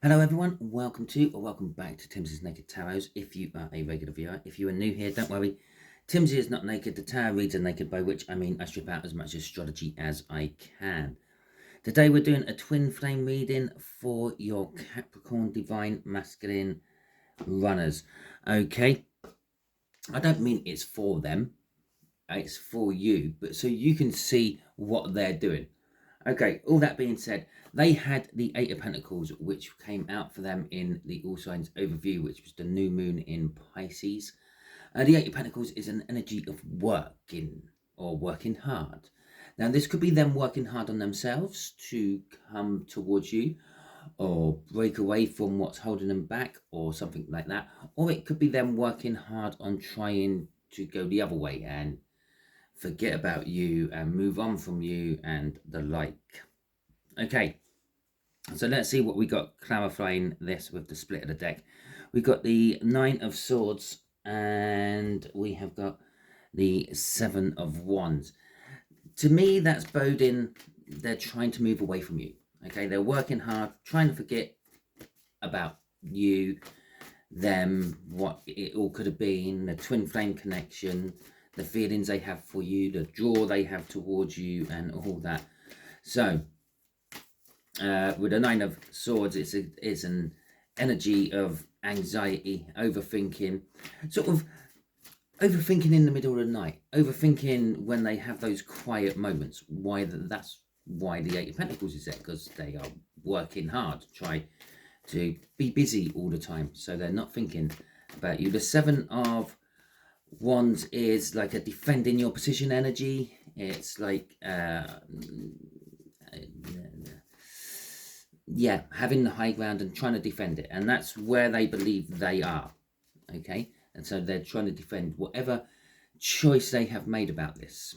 Hello everyone, welcome to or welcome back to Timsy Naked Tarot. If you are a regular viewer, if you are new here, don't worry. Timsy is not naked, the tarot reads are naked, by which I mean I strip out as much astrology as I can. Today we're doing a twin flame reading for your Capricorn Divine Masculine runners. Okay, I don't mean it's for them, it's for you, but so you can see what they're doing. Okay, all that being said, they had the Eight of Pentacles, which came out for them in the All Signs overview, which was the new moon in Pisces. The Eight of Pentacles is an energy of working or working hard. Now, this could be them working hard on themselves to come towards you or break away from what's holding them back or something like that. Or it could be them working hard on trying to go the other way and forget about you and move on from you and the like. Okay, so let's see what we got clarifying this with the split of the deck. We got the Nine of Swords and we have got the Seven of Wands. To me, that's boding they're trying to move away from you. Okay, they're working hard, trying to forget about you, them, what it all could have been, the twin flame connection, the feelings they have for you, the draw they have towards you, and all that. So, with the Nine of Swords, it's an energy of anxiety, overthinking, sort of overthinking in the middle of the night, overthinking when they have those quiet moments. That's why the Eight of Pentacles is there, because they are working hard to try to be busy all the time, so they're not thinking about you. The Seven of Wands is like a defending your position energy. It's like yeah, having the high ground and trying to defend it, and that's where they believe they are. Okay, and so they're trying to defend whatever choice they have made about this.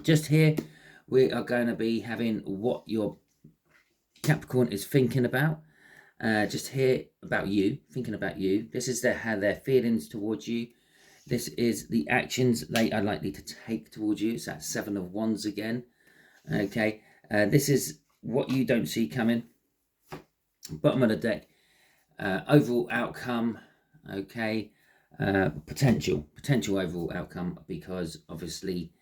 Just here we are going to be having what your Capricorn is thinking about. Just here about you, thinking about you. This is their feelings towards you. This is the actions they are likely to take towards you. It's that Seven of Wands again. Okay, this is what you don't see coming. Bottom of the deck, overall outcome. Okay, potential overall outcome, because obviously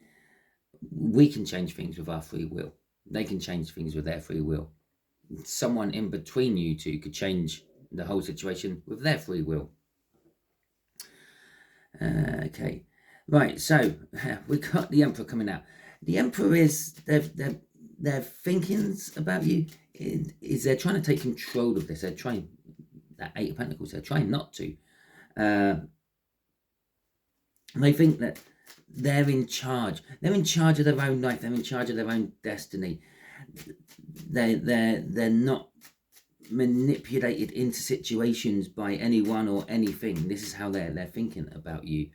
we can change things with our free will. They can change things with their free will. Someone in between you two could change the whole situation with their free will. Okay, right, so we got the Emperor coming out. The Emperor is their thinkings about you is they're trying to take control of this. They're trying, that Eight of Pentacles, they're trying not to. They think that they're in charge. They're in charge of their own life. They're in charge of their own destiny. They're not manipulated into situations by anyone or anything. This is how they're thinking about you,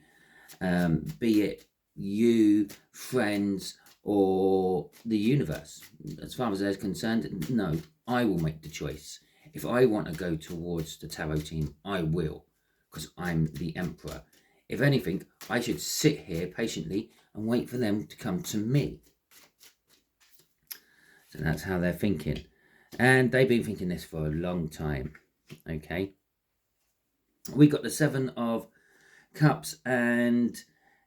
be it you, friends, or the universe. As far as they're concerned, no, I will make the choice. If I want to go towards the tarot team, I will, because I'm the Emperor. If anything, I should sit here patiently and wait for them to come to me. So that's how they're thinking. And they've been thinking this for a long time. Okay. We got the Seven of Cups and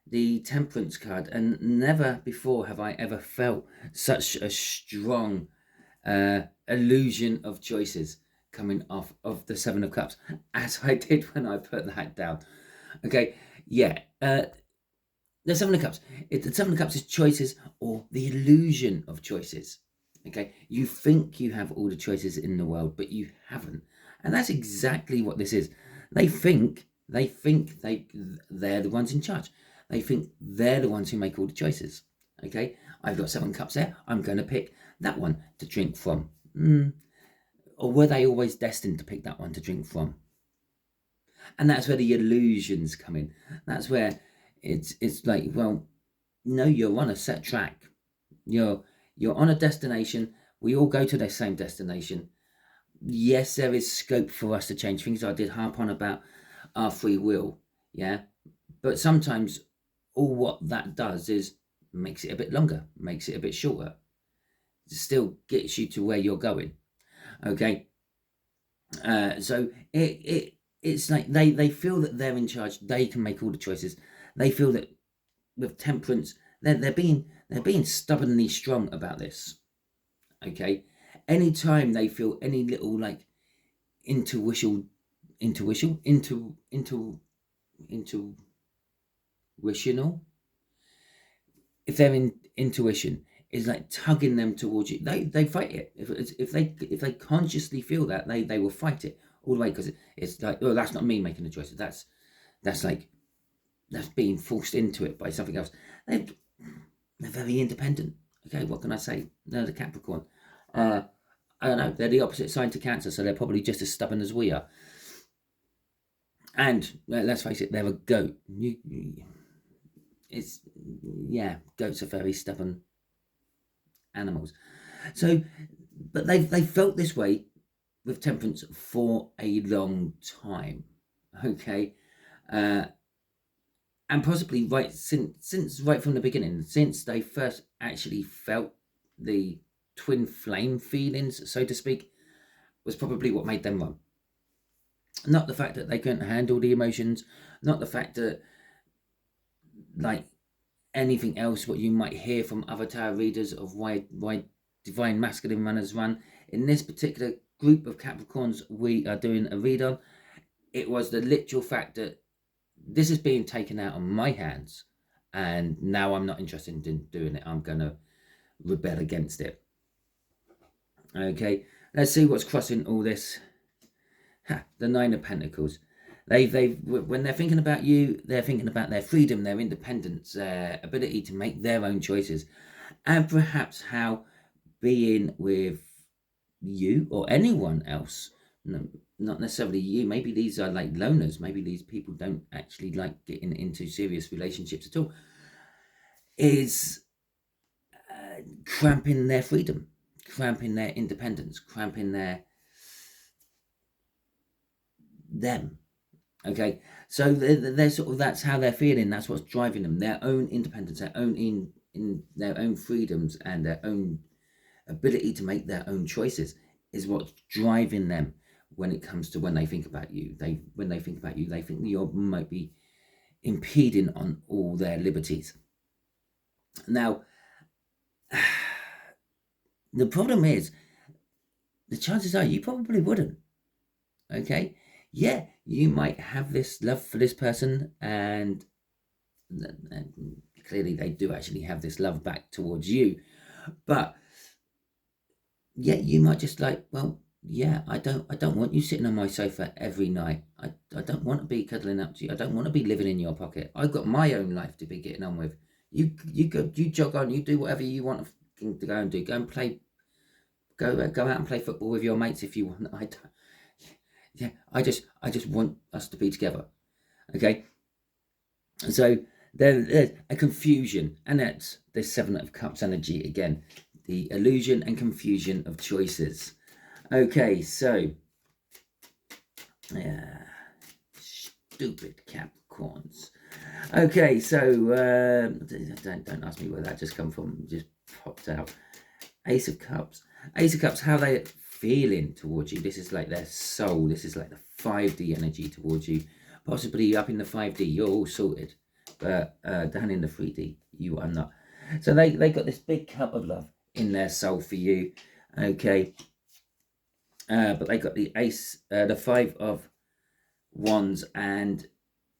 the Temperance card. And never before have I ever felt such a strong illusion of choices coming off of the Seven of Cups as I did when I put that down. Okay. Yeah. The Seven of Cups. The Seven of Cups is choices, or the illusion of choices. Okay, you think you have all the choices in the world, but you haven't, and that's exactly what this is. They think they're the ones in charge. They think they're the ones who make all the choices. Okay, I've got 7 cups there. I'm going to pick that one to drink from. Or were they always destined to pick that one to drink from? And that's where the illusions come in. That's where it's like, well, no, you're on a set track. You're on a destination. We all go to the same destination. Yes, there is scope for us to change things. I did harp on about our free will, yeah. But sometimes all what that does is makes it a bit longer, makes it a bit shorter. It still gets you to where you're going. Okay. So it's like they feel that they're in charge. They can make all the choices. They feel that with temperance, they're being stubbornly strong about this. Okay, anytime they feel any little like intuitional, intuitional, if their intuition is like tugging them towards you, they fight it. If they consciously feel that, they will fight it all the way, because it's like, oh, that's not me making the choices. That's like that's being forced into it by something else. They're, they're very independent. Okay, what can I say? They're the Capricorn. I don't know. They're the opposite sign to Cancer, so they're probably just as stubborn as we are. And let's face it, they're a goat. Goats are very stubborn animals. So, but they felt this way with temperance for a long time. Okay, and possibly right since right from the beginning, since they first actually felt the twin flame feelings, so to speak, was probably what made them run. Not the fact that they couldn't handle the emotions, not the fact that, like anything else, what you might hear from other tarot readers of why divine masculine runners run. In this particular group of Capricorns we are doing a read on, it was the literal fact that this is being taken out on my hands, and now I'm not interested in doing it. I'm going to rebel against it. Okay, let's see what's crossing all this. The Nine of Pentacles. They when they're thinking about you, they're thinking about their freedom, their independence, their ability to make their own choices, and perhaps how being with you or anyone else, not necessarily you, maybe these are like loners, maybe these people don't actually like getting into serious relationships at all, is cramping their freedom, cramping their independence, cramping them. Okay, so they're sort of, that's how they're feeling. That's what's driving them. Their own independence, their own in their own freedoms, and their own ability to make their own choices is what's driving them when it comes to when they think about you. When they think about you, they think you might be impeding on all their liberties. Now, the problem is, the chances are you probably wouldn't. Okay, yeah, you might have this love for this person, and clearly they do actually have this love back towards you, but yeah, you might just like, well, yeah, I don't want you sitting on my sofa every night. I don't want to be cuddling up to you. I don't want to be living in your pocket. I've got my own life to be getting on with. You jog on, you do whatever you want to go and do. Go and play, go out and play football with your mates if you want. I just want us to be together. Okay, so there's a confusion, and that's the Seven of Cups energy again, the illusion and confusion of choices. Okay, so stupid Capricorns. Okay, so don't ask me where that just come from. It just popped out. Ace of Cups. Ace of Cups, how they feeling towards you. This is like their soul. This is like the 5D energy towards you. Possibly up in the 5D, you're all sorted. But down in the 3D, you are not. So they got this big cup of love in their soul for you. Okay. But they got the Ace, the 5 of Wands, and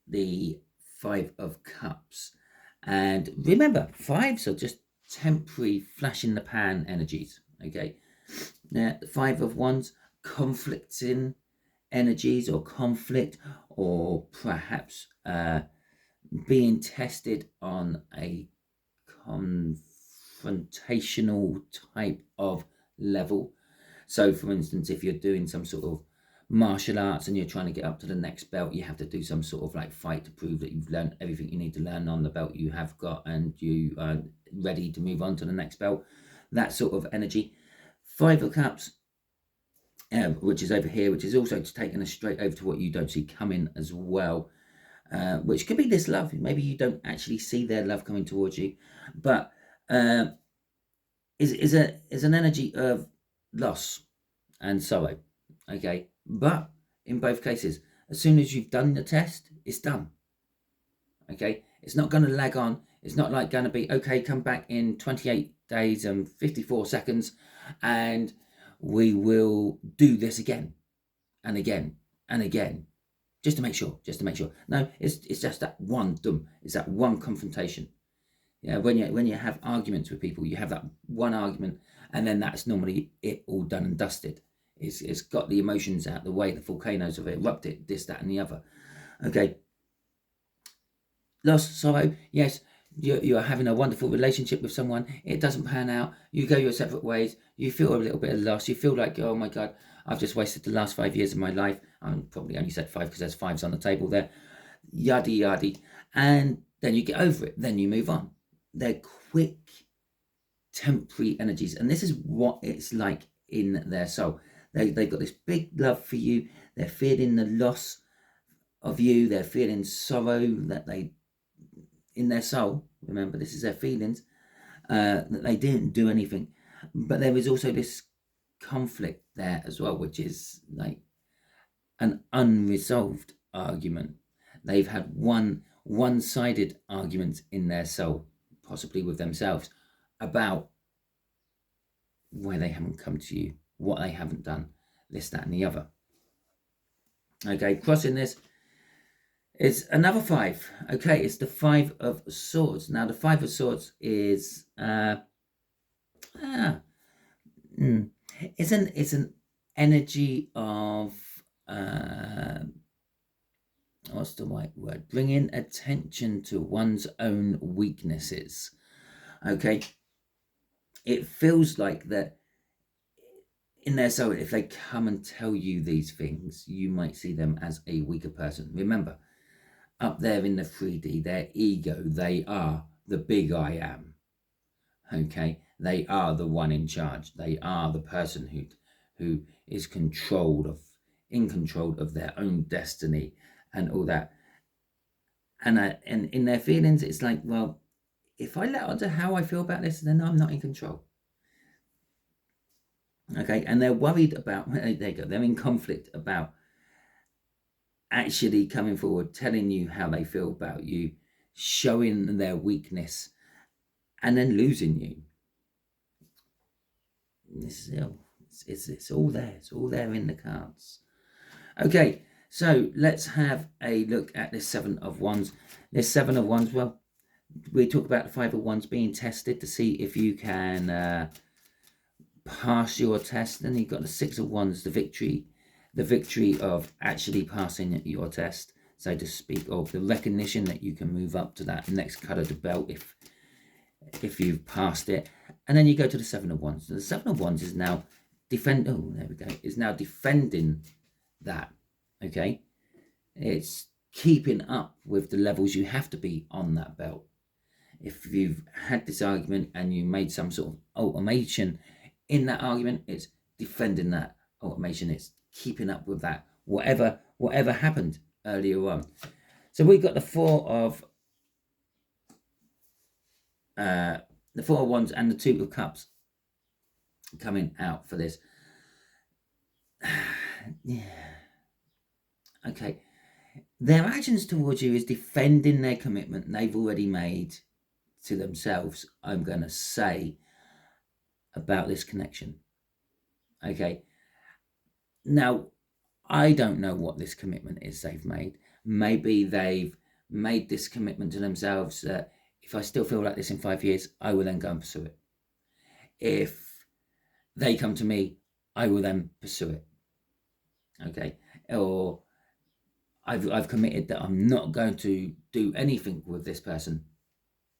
the 5 of Cups. And remember, 5s are just temporary flash in the pan energies. Okay. Now, the 5 of Wands, conflicting energies, or conflict, or perhaps being tested on a confrontational type of level. So, for instance, if you're doing some sort of martial arts and you're trying to get up to the next belt, you have to do some sort of like fight to prove that you've learned everything you need to learn on the belt you have got, and you are ready to move on to the next belt. That sort of energy. 5 of Cups, which is over here, which is also taking us straight over to what you don't see coming as well, which could be this love. Maybe you don't actually see their love coming towards you, but is an energy of loss and sorrow. Okay, But in both cases, as soon as you've done the test, it's done. Okay, it's not going to lag on. It's not like going to be, okay, come back in 28 days and 54 seconds and we will do this again and again and again, just to make sure. No, it's just that one it's that one confrontation. Yeah, when you have arguments with people, you have that one argument, and then that's normally it, all done and dusted. It's got the emotions out the way, the volcanoes have erupted, this, that, and the other. Okay. Loss, sorrow, yes, you're having a wonderful relationship with someone. It doesn't pan out. You go your separate ways. You feel a little bit of loss. You feel like, oh my God, I've just wasted the last 5 years of my life. I probably only said 5 because there's 5s on the table there. Yaddy, yaddy. And then you get over it. Then you move on. They're quick, temporary energies. And this is what it's like in their soul. They've got this big love for you. They're feeling the loss of you. They're feeling sorrow that they, in their soul, remember this is their feelings, that they didn't do anything. But there is also this conflict there as well, which is like an unresolved argument. They've had one-sided argument in their soul, possibly with themselves, about why they haven't come to you, what they haven't done, this, that, and the other. Okay, crossing this is another 5. Okay, it's the 5 of Swords. Now, the 5 of Swords is it's an energy of what's the right word? Bringing attention to one's own weaknesses. Okay, it feels like that in their soul, if they come and tell you these things, you might see them as a weaker person. Remember, up there in the 3D, their ego, they are the big I am. Okay, they are the one in charge. They are the person who is in control of their own destiny and all that. And in their feelings, it's like, well, if I let on to how I feel about this, then I'm not in control. Okay, and they're worried about, there you go, they're in conflict about actually coming forward, telling you how they feel about you, showing their weakness, and then losing you. It's all there. It's all there in the cards. Okay, so let's have a look at this 7 of Wands. This 7 of Wands, well, we talk about the 5 of Wands being tested to see if you can pass your test. Then you've got the 6 of Wands, the victory of actually passing your test, so to speak, or the recognition that you can move up to that next cut of the belt if you've passed it. And then you go to the 7 of Wands. So the 7 of Wands is now defending that. Okay, it's keeping up with the levels you have to be on that belt. If you've had this argument and you made some sort of automation in that argument, it's defending that automation. It's keeping up with that, whatever happened earlier on. So we've got the 4 of Wands and the 2 of Cups coming out for this. Yeah. Okay. Their actions towards you is defending their commitment they've already made to themselves, I'm going to say, about this connection. Okay. Now, I don't know what this commitment is they've made. Maybe they've made this commitment to themselves that if I still feel like this in 5 years, I will then go and pursue it. If they come to me, I will then pursue it. Okay. Or I've committed that I'm not going to do anything with this person,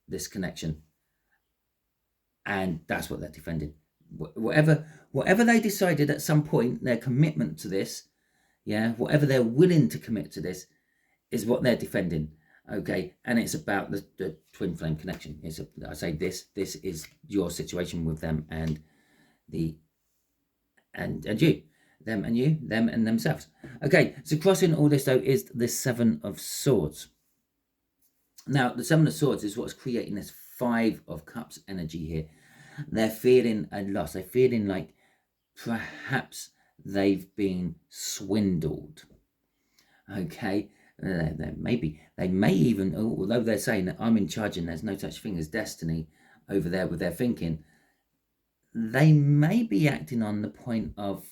this connection. And that's what they're defending. Whatever they decided at some point, their commitment to this, yeah, whatever they're willing to commit to this is what they're defending. Okay, and it's about the twin flame connection. I say this is your situation with them and you, them and you, them and themselves. Okay, so crossing all this though is the 7 of Swords. Now, the 7 of Swords is what's creating this 5 of Cups energy here. They're feeling a loss. They're feeling like perhaps they've been swindled. Okay, they may even, although they're saying that I'm in charge and there's no such thing as destiny over there with their thinking, they may be acting on the point of,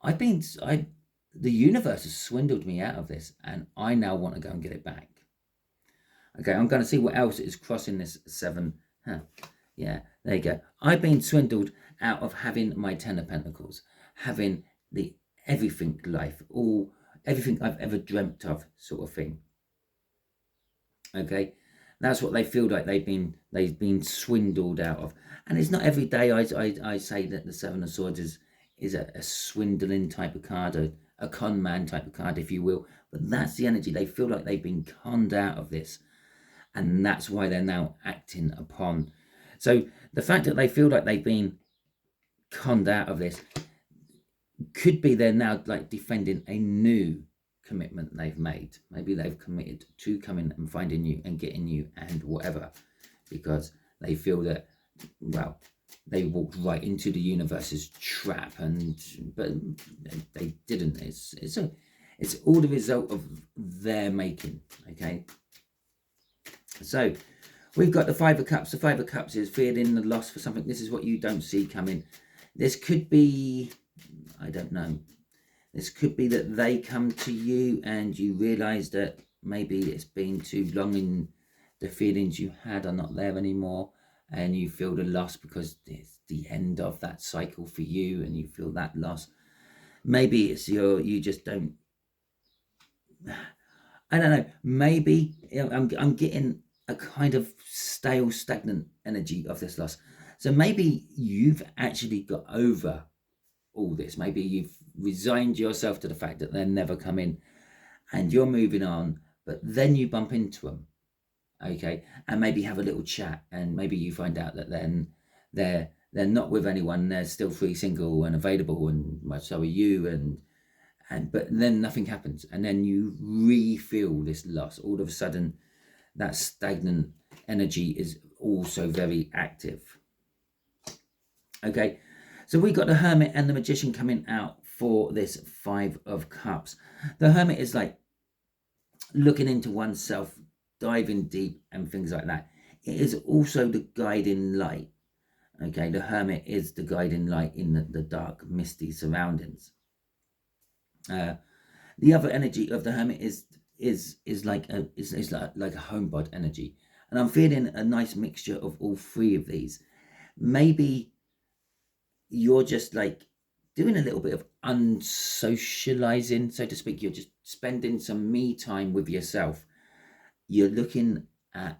the universe has swindled me out of this and I now want to go and get it back. Okay, I'm going to see what else is crossing this 7. Yeah, there you go. I've been swindled out of having my 10 of Pentacles, having the everything life, everything I've ever dreamt of, sort of thing. Okay, that's what they feel like they've been swindled out of. And it's not every day I say that the 7 of Swords is a swindling type of card, a con man type of card, if you will. But that's the energy. They feel like they've been conned out of this. And that's why they're now acting upon. So the fact that they feel like they've been conned out of this could be they're now like defending a new commitment they've made. Maybe they've committed to coming and finding you and getting you and whatever, because they feel that, well, they walked right into the universe's trap, but they didn't. It's all the result of their making. Okay. So we've got the 5 of Cups. The 5 of Cups is feeling the loss for something. This is what you don't see coming. This could be, I don't know. This could be that they come to you and you realise that maybe it's been too long and the feelings you had are not there anymore, and you feel the loss because it's the end of that cycle for you and you feel that loss. Maybe it's you just don't, I don't know. Maybe I'm getting a kind of stale, stagnant energy of this loss. So maybe you've actually got over all this. Maybe you've resigned yourself to the fact that they're never coming and you're moving on, but then you bump into them. Okay, and maybe have a little chat, and maybe you find out that then they're not with anyone, they're still free, single and available, and so are you, and but then nothing happens, and then you re-feel this loss. All of a sudden that stagnant energy is also very active. Okay, so we got the Hermit and the Magician coming out for this 5 of Cups. The Hermit is like looking into oneself, diving deep and things like that. It is also the guiding light. Okay, the Hermit is the guiding light in the dark, misty surroundings. The other energy of the Hermit is like a homebod energy, and I'm feeling a nice mixture of all 3 of these. Maybe you're just like doing a little bit of unsocializing, so to speak. You're just spending some me time with yourself. You're looking at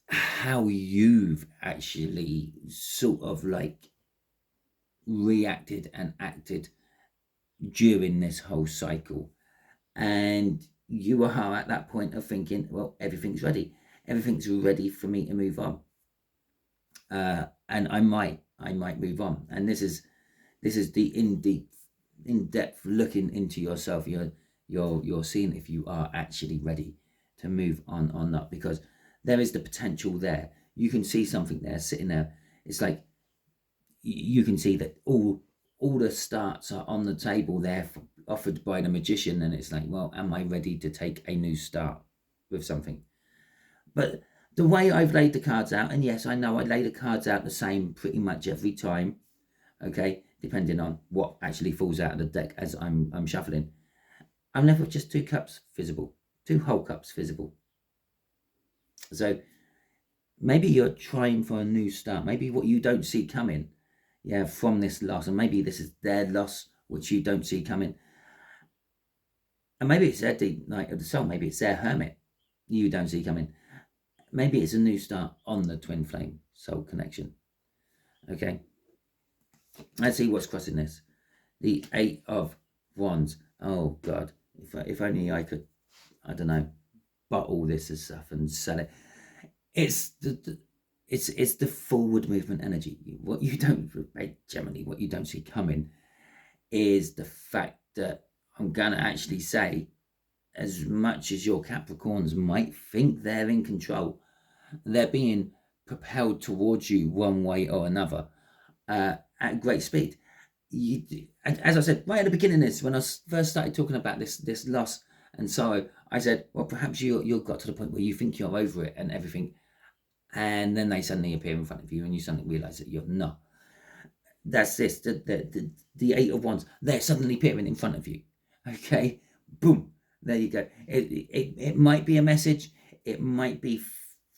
how you've actually sort of like reacted and acted during this whole cycle. And you are at that point of thinking, well, everything's ready. Everything's ready for me to move on. And I might move on. And this is the in-depth looking into yourself. You're seeing if you are actually ready to move on or not, because there is the potential there. You can see something there sitting there. It's like you can see that all the starts are on the table there offered by the Magician, and it's like, well, am I ready to take a new start with something? But the way I've laid the cards out, and yes, I know I lay the cards out the same pretty much every time, okay, depending on what actually falls out of the deck as I'm shuffling. I'm left with just 2 cups visible, 2 whole cups visible. So maybe you're trying for a new start. Maybe what you don't see coming, yeah, from this loss, and maybe this is their loss which you don't see coming, and maybe it's their deep night of the soul. Maybe it's their Hermit you don't see coming. Maybe it's a new start on the twin flame soul connection. Okay, let's see what's crossing this. The 8 of Wands. Oh God, if only I could, I don't know, bottle this as stuff and sell it. It's the forward movement energy. What you don't, generally, what you don't see coming is the fact that I'm gonna actually say, as much as your Capricorns might think they're in control, they're being propelled towards you one way or another, at great speed. As I said right at the beginning of this, when I first started talking about this loss and sorrow, I said, well, perhaps you've got to the point where you think you're over it and everything, and then they suddenly appear in front of you and you suddenly realise that you're not. That's this, the Eight of Wands. They're suddenly appearing in front of you. Okay, boom, there you go. It might be a message. It might be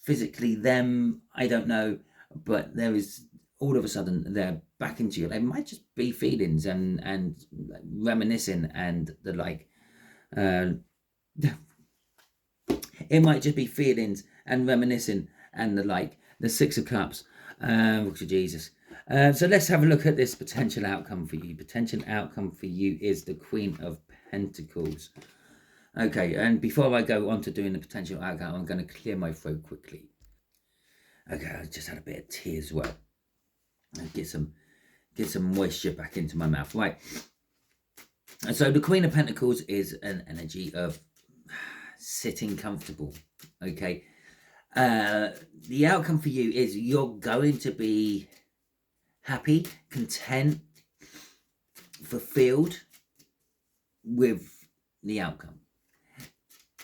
physically them. I don't know, but there is all of a sudden they're back into you. They might just be feelings and reminiscing and the like. It might just be feelings and reminiscing and the like. The Six of Cups. Jesus. So let's have a look at this potential outcome for you. Potential outcome for you is the Queen of Pentacles. Okay, and before I go on to doing the potential outcome, I'm going to clear my throat quickly. Okay, I just had a bit of tea as well. And get some moisture back into my mouth. Right. And so the Queen of Pentacles is an energy of sitting comfortable. Okay. The outcome for you is you're going to be happy, content, fulfilled with the outcome.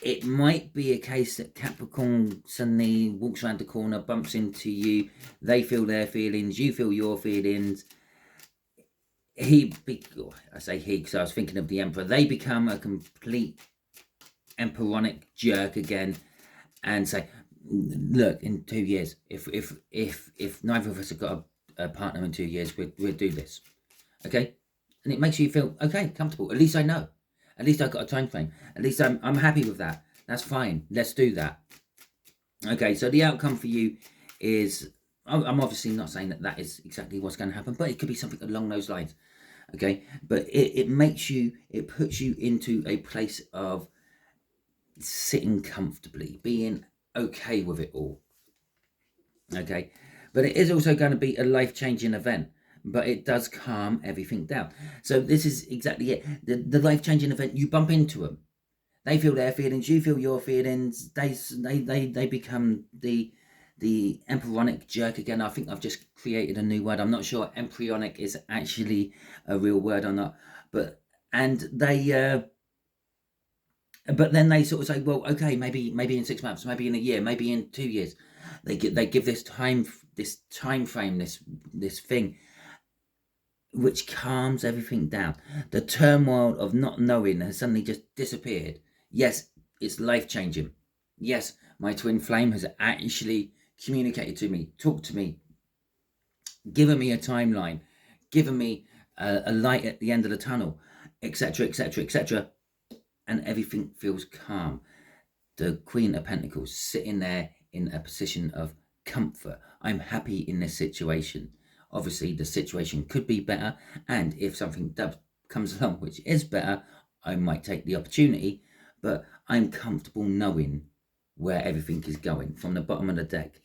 It might be a case that Capricorn suddenly walks around the corner, bumps into you, they feel their feelings, you feel your feelings. I say he because I was thinking of the Emperor. They become a complete emperonic jerk again and say, look, in 2 years, if neither of us have got a partner in 2 years, we'll do this. Okay? And it makes you feel, okay, comfortable. At least I know. At least I've got a time frame. At least I'm happy with that. That's fine. Let's do that. Okay, so the outcome for you is, I'm obviously not saying that is exactly what's going to happen, but it could be something along those lines. Okay, but it puts you into a place of sitting comfortably, being okay with it all. Okay, but it is also going to be a life-changing event, but it does calm everything down. So this is exactly it. The life-changing event, you bump into them, they feel their feelings, you feel your feelings, they become the emperonic jerk again. I think I've just created a new word. I'm not sure emperonic is actually a real word or not, but then they sort of say, well, okay, maybe in 6 months, maybe in a year, maybe in 2 years. They give this time frame, this thing, which calms everything down. The turmoil of not knowing has suddenly just disappeared. Yes, it's life-changing. Yes, my twin flame has actually communicated to me, talked to me, given me a timeline, given me a light at the end of the tunnel, etc., etc., etc., and everything feels calm. The Queen of Pentacles sitting there in a position of comfort. I'm happy in this situation. Obviously, the situation could be better, and if something comes along which is better, I might take the opportunity, but I'm comfortable knowing where everything is going. From the bottom of the deck,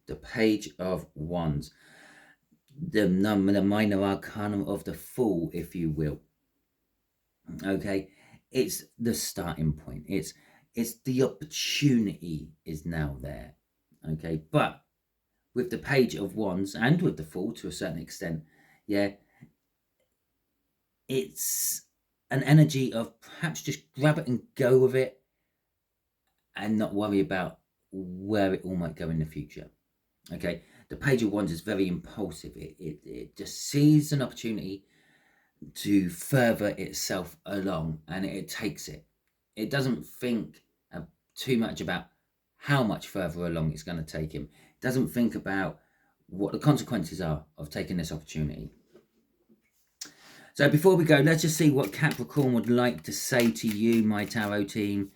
the Page of Wands, the minor arcana of the Fool, if you will. Okay, it's the starting point. It's the opportunity is now there. Okay, but with the Page of Wands and with the Fool to a certain extent, yeah, it's an energy of perhaps just grab it and go with it and not worry about where it all might go in the future. Okay, the Page of Wands is very impulsive. It just sees an opportunity to further itself along, and it takes it. It doesn't think too much about how much further along it's going to take him. It doesn't think about what the consequences are of taking this opportunity. So before we go, let's just see what Capricorn would like to say to you, my tarot team.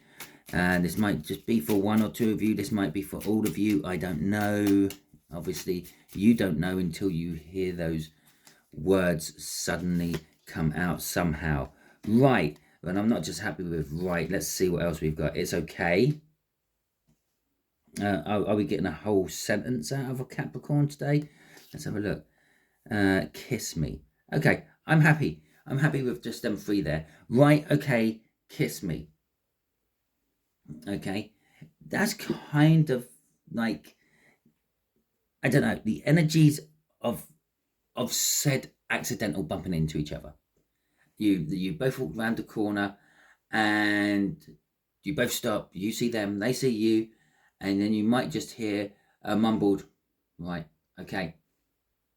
This might just be for one or two of you. This might be for all of you. I don't know. Obviously, you don't know until you hear those words suddenly come out somehow. Right. And I'm not just happy with right. Let's see what else we've got. It's okay. Are we getting a whole sentence out of a Capricorn today? Let's have a look. Kiss me. Okay. I'm happy. I'm happy with just them three there. Right. Okay. Kiss me. Okay. That's kind of like, I don't know, the energies of of said accidental bumping into each other. You both walk around the corner and you both stop. You see them, they see you, and then you might just hear a mumbled, right, okay,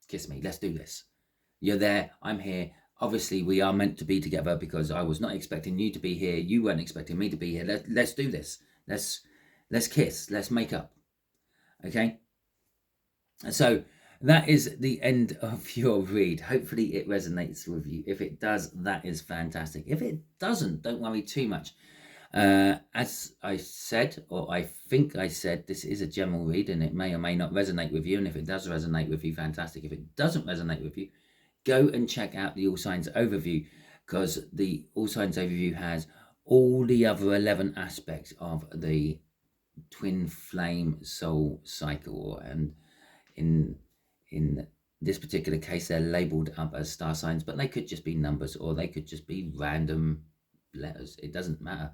kiss me, let's do this. You're there, I'm here. Obviously, we are meant to be together because I was not expecting you to be here. You weren't expecting me to be here. Let's do this. Let's kiss. Let's make up. Okay? So that is the end of your read. Hopefully it resonates with you. If it does, that is fantastic. If it doesn't, don't worry too much. As I said, or I think I said, this is a general read and it may or may not resonate with you. And if it does resonate with you, fantastic. If it doesn't resonate with you, go and check out the All Signs Overview, because the All Signs Overview has all the other 11 aspects of the twin flame soul cycle. And in this particular case, they're labeled up as star signs, but they could just be numbers or they could just be random letters. It doesn't matter,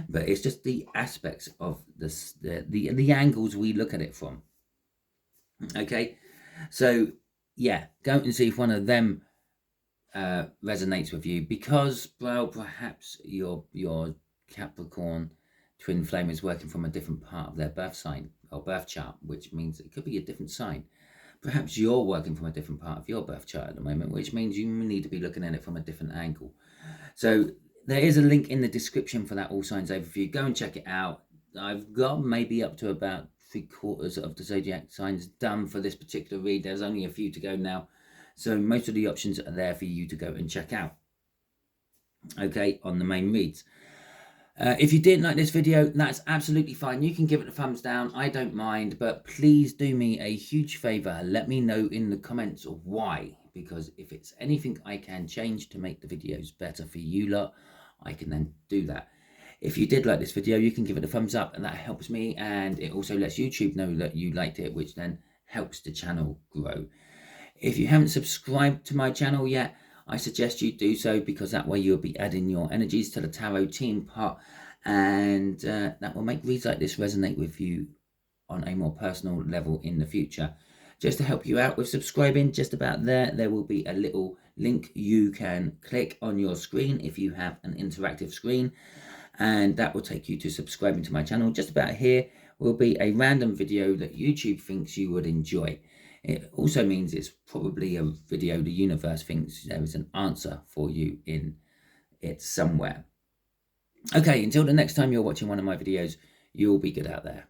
but it's just the aspects of this, the angles we look at it from. Okay, so yeah, go and see if one of them resonates with you, because, well, perhaps your Capricorn twin flame is working from a different part of their birth sign or birth chart, which means it could be a different sign. Perhaps you're working from a different part of your birth chart at the moment, which means you need to be looking at it from a different angle. So there is a link in the description for that All Signs Overview. Go and check it out. I've got maybe up to about 3/4 of the zodiac signs done for this particular read. There's only a few to go now, so most of the options are there for you to go and check out, okay, on the main reads. If you didn't like this video, that's absolutely fine. You can give it a thumbs down. I don't mind, but please do me a huge favor. Let me know in the comments why, because if it's anything I can change to make the videos better for you lot, I can then do that. If you did like this video, you can give it a thumbs up, and that helps me, and it also lets YouTube know that you liked it, which then helps the channel grow. If you haven't subscribed to my channel yet, I suggest you do so, because that way you'll be adding your energies to the tarot team pot, and that will make reads like this resonate with you on a more personal level in the future. Just to help you out with subscribing, just about there will be a little link you can click on your screen if you have an interactive screen, and that will take you to subscribing to my channel. Just about here will be a random video that YouTube thinks you would enjoy. It also means it's probably a video the universe thinks there is an answer for you in it somewhere. Okay, until the next time you're watching one of my videos, you'll be good out there.